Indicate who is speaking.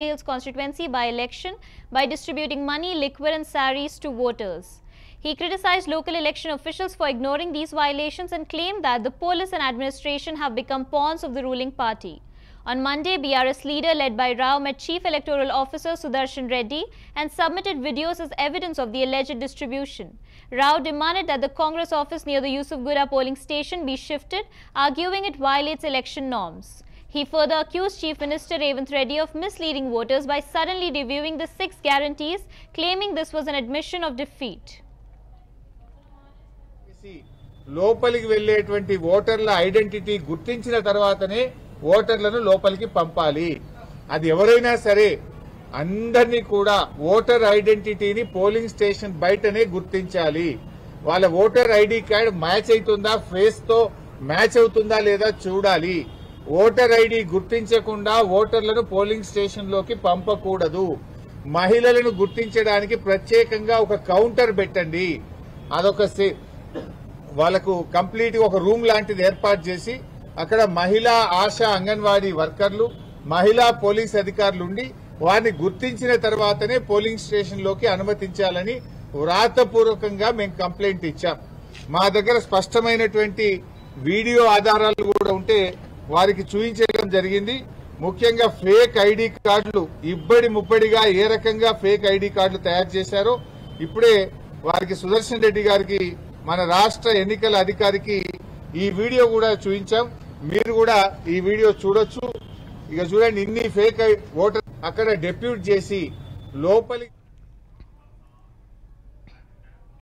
Speaker 1: Hills constituency by-election by distributing money, liquor and saris to voters. He criticized local election officials for ignoring these violations and claimed that the police and administration have become pawns of the ruling party. On Monday, BRS leader led by Rao met Chief Electoral Officer Sudarshan Reddy and submitted videos as evidence of the alleged distribution. Rao demanded that the Congress office near the Yusufgura polling station be shifted, arguing it violates election norms. He further accused Chief Minister Revant Reddy of misleading voters by suddenly reviewing the 6 guarantees, claiming this was an admission of defeat.
Speaker 2: లోపలికి వెళ్ళేటువంటి ఓటర్ల identity గుర్తించిన తర్వాతనే ఓటర్లను లోపలికి పంపాలి. అది ఎవరైనా సరే అందరినీ కూడా ఓటర్ ఐడెంటిటీని పోలింగ్ స్టేషన్ బయటనే గుర్తించాలి. వాళ్ళ ఓటర్ ఐడి కార్డ్ మ్యాచ్ అవుతుందా, ఫేస్ తో మ్యాచ్ అవుతుందా లేదా చూడాలి. ఓటర్ ఐడి గుర్తించకుండా ఓటర్లను పోలింగ్ స్టేషన్ లోకి పంపకూడదు. మహిళలను గుర్తించడానికి ప్రత్యేకంగా ఒక కౌంటర్ పెట్టండి. అదొక వాళ్ళకు కంప్లీట్ ఒక రూమ్ లాంటిది ఏర్పాటు చేసి అక్కడ మహిళా ఆశా అంగన్వాడీ వర్కర్లు, మహిళా పోలీస్ అధికారులు ఉండి వారిని గుర్తించిన తర్వాతనే పోలింగ్ స్టేషన్ లోకి అనుమతించాలని వ్రాతపూర్వకంగా మేము కంప్లైంట్ ఇచ్చాం. మా దగ్గర స్పష్టమైనటువంటి వీడియో ఆధారాలు కూడా ఉంటే వారికి చూపించడం జరిగింది. ముఖ్యంగా ఫేక్ ఐడి కార్డులు ఇబ్బడి ముబ్బడిగా ఏ రకంగా ఫేక్ ఐడి కార్డులు తయారు చేశారో ఇప్పుడే వారికి సుదర్శన్ రెడ్డి గారికి, మన రాష్ట్ర ఎన్నికల అధికారికి ఈ వీడియో కూడా చూపించాం. మీరు కూడా ఈ వీడియో చూడొచ్చు. ఇక చూడండి, ఇన్ని ఫేక్ ఓటర్ అక్కడ డెప్యూట్ చేసి లోపలికి